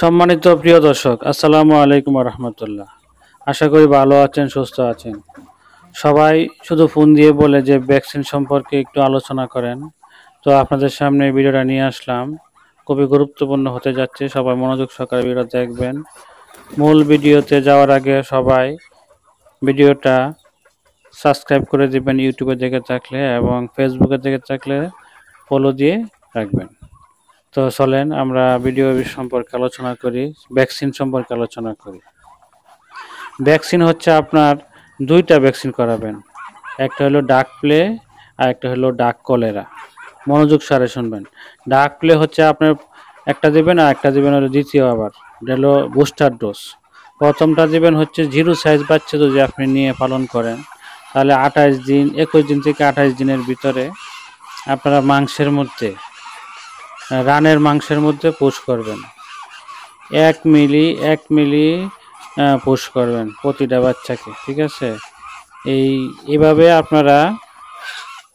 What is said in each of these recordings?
সম্মানিত প্রিয় দর্শক, আসসালামু আলাইকুম রহমতুল্লাহ। আশা করি ভালো আছেন, সুস্থ আছেন। সবাই শুধু ফোন দিয়ে বলে যে ভ্যাকসিন সম্পর্কে একটু আলোচনা করেন। তো আপনাদের সামনে ভিডিওটা নিয়ে আসলাম। খুবই গুরুত্বপূর্ণ হতে যাচ্ছে, সবাই মনোযোগ সহকারে ভিডিও দেখবেন। মূল ভিডিওতে যাওয়ার আগে সবাই ভিডিওটা সাবস্ক্রাইব করে দিবেন ইউটিউবে দেখে থাকলে, এবং ফেসবুকে দেখে থাকলে ফলো দিয়ে রাখবেন। তো চলেন আমরা ভিডিও সম্পর্কে আলোচনা করি, ভ্যাকসিন সম্পর্কে আলোচনা করি। ভ্যাকসিন হচ্ছে আপনার দুইটা ভ্যাকসিন করাবেন, একটা হলো ডাক প্লে আর একটা হলো ডাক কলেরা। মনোযোগ সারে শুনবেন। ডাক প্লে হচ্ছে আপনার একটা দিবেন, আর একটা দিবেন হলো দ্বিতীয়, আবার এটা হলো বুস্টার ডোজ। প্রথমটা দিবেন হচ্ছে 0 সাইজ বাচ্চা যদি আপনি নিয়ে পালন করেন, তাহলে 21 দিন থেকে 28 দিনের ভিতরে আপনারা রানের মাংসের মধ্যে পুশ করবেন। 1 মিলি পুশ করবেন প্রতিটা বাচ্চাকে, ঠিক আছে? এইভাবে আপনারা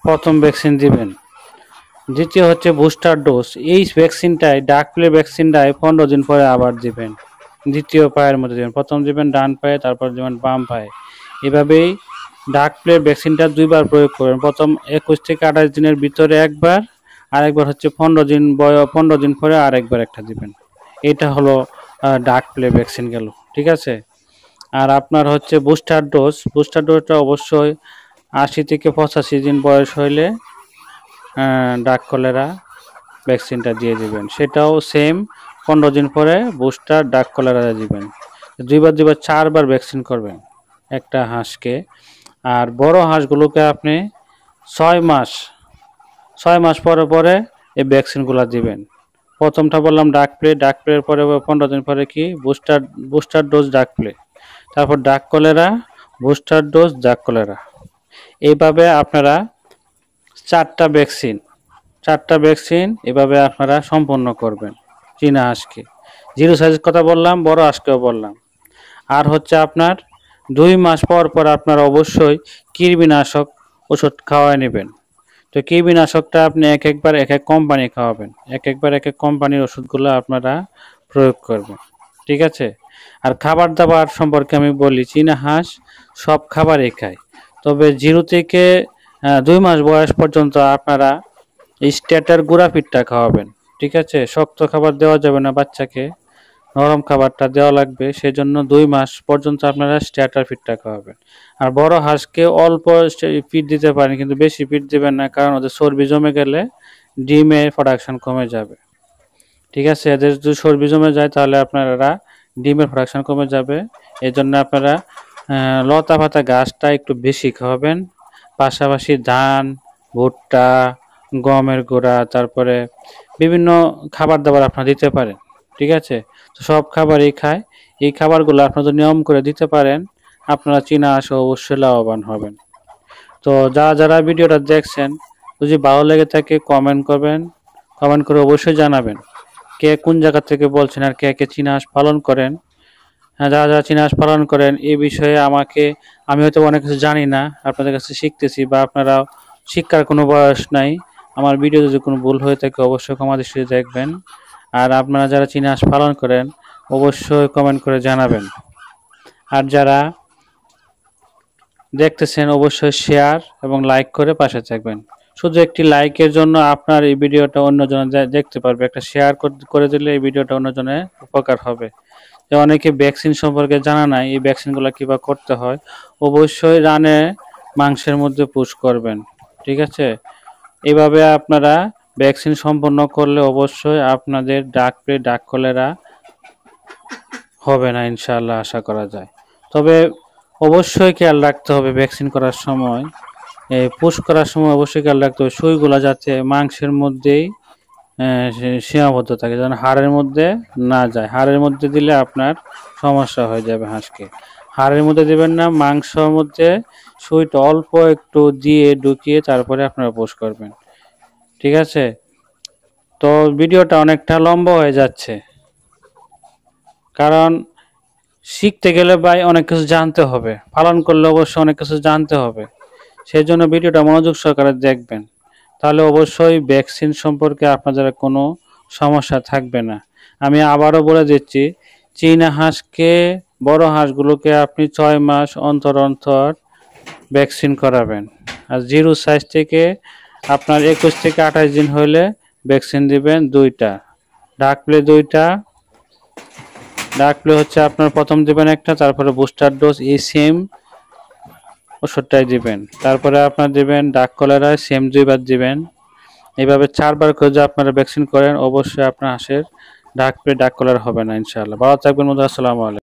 প্রথম ভ্যাকসিন দিবেন। দ্বিতীয় হচ্ছে বুস্টার ডোজ। এই ভ্যাকসিনটায়, ডাক প্লে ভ্যাকসিনটায় 15 দিন পরে আবার দিবেন। দ্বিতীয় পায়ের মধ্যে দিবেন, প্রথম দিবেন ডান পায়ে, তারপর দিবেন বাম পায়ে। এভাবেই ডাক প্লে ভ্যাকসিনটা দুইবার প্রয়োগ করবেন। প্রথম 21 থেকে 28 দিনের ভিতরে একবার, আরেকবার হচ্ছে 15 দিন পরে আরেকবার একটা দিবেন। এটা হলো ডাক প্লে ভ্যাকসিন গেল, ঠিক আছে? আর আপনার হচ্ছে বুস্টার ডোজটা অবশ্যই 80 থেকে 85 দিন বয়স হইলে ডাক কলেরা ভ্যাকসিনটা দিয়ে দিবেন। সেটাও সেম 15 দিন পরে বুস্টার ডাক কলেরা দিবেন। দুইবার 4বার ভ্যাকসিন করবেন একটা হাঁসকে। আর বড় হাঁসগুলোকে আপনি 6 মাস পরে পরে এই ভ্যাকসিনগুলো দিবেন। প্রথমটা বললাম ডাক প্লের পরে 15 দিন পরে কি বুস্টার ডোজ ডাক প্লে, তারপর ডাক কলেরা, বুস্টার ডোজ ডাক কলেরা। এইভাবে আপনারা চারটা ভ্যাকসিন এভাবে আপনারা সম্পন্ন করবেন চীনা হাঁসকে। 0 সাইজের কথা বললাম, বড় হাঁসকেও বললাম। আর হচ্ছে আপনার 2 মাস পর পর আপনারা অবশ্যই কৃমিনাশক ওষুধ খাওয়ায় নেবেন। তো কৃমিনাশকটা আপনি একবার এক এক কোম্পানি খাওয়াবেন, একবার এক এক কোম্পানির ওষুধগুলো আপনারা প্রয়োগ করবেন, ঠিক আছে? আর খাবার দাবার সম্পর্কে আমি বলি, চীনা হাঁস সব খাবারই খায়, তবে 0 থেকে 2 মাস বয়স পর্যন্ত আপনারা স্ট্যাটার গুঁড়া ফিডটা খাওয়াবেন, ঠিক আছে? শক্ত খাবার দেওয়া যাবে না বাচ্চাকে, নরম খাবারটা দেওয়া লাগবে। সেজন্য 2 মাস পর্যন্ত আপনারা স্ট্যাটার ফিডটা খাওয়াবেন। আর বড় হাঁসকে অল্প ফিড দিতে পারেন, কিন্তু বেশি ফিড দেবেন না, কারণ ওদের চর্বি জমে গেলে ডিমের প্রোডাকশন কমে যাবে, ঠিক আছে? এদের যদি চর্বি জমে যায় তাহলে আপনারা ডিমের প্রোডাকশন কমে যাবে। এই জন্য আপনারা লতা পাতা ঘাসটা একটু বেশি খাওয়াবেন। পাশাপাশি ধান, ভুট্টা, গমের গুঁড়া, তারপরে বিভিন্ন খাবার দাবার আপনারা দিতে পারেন, ঠিক আছে? তো সব খাবারই খায়। এই খাবারগুলো আপনারা যদি নিয়ম করে দিতে পারেন, আপনারা চীনা হাঁসে অবশ্যই লাভবান হবেন। তো যারা ভিডিওটা দেখছেন, যদি ভালো লেগে থাকে কমেন্ট করবেন, কমেন্ট করে অবশ্যই জানাবেন কে কোন জায়গা থেকে বলছেন, আর কে কে চীনা হাঁস পালন করেন। হ্যাঁ, যারা চীনা হাঁস পালন করেন এই বিষয়ে আমি হয়তো অনেক কিছু জানি না, আপনাদের কাছে শিখতেছি, বা আপনারা শিক্ষার কোনো বয়স নাই। আমার ভিডিও যদি কোনো ভুল হয়ে থাকে অবশ্যই ক্ষমা দৃষ্টিতে দেখবেন। আর আপনারা যারা চীনা হাঁস পালন করেন অবশ্যই কমেন্ট করে জানাবেন। আর যারা দেখতেছেন অবশ্যই শেয়ার এবং লাইক করে পাশে থাকবেন। শুধু একটি লাইকের জন্য আপনার এই ভিডিওটা অন্যজন দেখতে পারবে। একটা শেয়ার করে দিলে এই ভিডিওটা অন্যজনের উপকার হবে। যে অনেকে ভ্যাকসিন সম্পর্কে জানা নাই, এই ভ্যাকসিনগুলো কীভাবে করতে হয়। অবশ্যই রানে মাংসের মধ্যে পুশ করবেন, ঠিক আছে? এইভাবে আপনারা ভ্যাকসিন সম্পন্ন করলে অবশ্যই আপনাদের ডাক কলেরা হবে না, ইনশাআল্লাহ আশা করা যায়। তবে অবশ্যই খেয়াল রাখতে হবে ভ্যাকসিন করার সময়, পুশ করার সময় অবশ্যই খেয়াল রাখতে হবে সুইগুলো যাতে মাংসের মধ্যেই সীমাবদ্ধ থাকে, যেন হাড়ের মধ্যে না যায়। হাড়ের মধ্যে দিলে আপনার সমস্যা হয়ে যাবে হাঁসকে। হাড়ের মধ্যে দেবেন না, মাংসের মধ্যে সুইটা অল্প একটু দিয়ে ঢুকিয়ে তারপরে আপনারা পুশ করবেন, ঠিক আছে? তো ভিডিওটা অনেকটা লম্বা হয়ে যাচ্ছে, কারণ শিখতে গেলে ভাই অনেক কিছু জানতে হবে, পালন করলে অবশ্যই অনেক কিছু জানতে হবে। সেই জন্য ভিডিওটা মনোযোগ সহকারে দেখবেন, তাহলে অবশ্যই ভ্যাকসিন সম্পর্কে আপনাদের কোনো সমস্যা থাকবে না। আমি আবারও বলে দিচ্ছি, চীনা হাঁসকে, বড় হাঁসগুলোকে আপনি 6 মাস অন্তর অন্তর ভ্যাকসিন করাবেন। আর জিরো সাইজ থেকে আপনার 21 থেকে 28 দিন হলে ভ্যাকসিন দিবেন 2টা। ডাক প্লে 2টা। ডাক প্লে হচ্ছে আপনার প্রথম দিবেন একটা, তারপরে বুস্টার ডোজ এই সেম ওষুধটাই দিবেন। তারপরে আপনার দিবেন ডাক কলেরা সেম 2 বার দিবেন। এইভাবে 4 বার করে যদি আপনারা ভ্যাকসিন করেন, অবশ্যই আপনার হাঁসের ডাক প্লে, ডাক কলেরা হবে না ইনশাআল্লাহ। ভালো থাকবেন বন্ধুরা, আসসালামু আলাইকুম।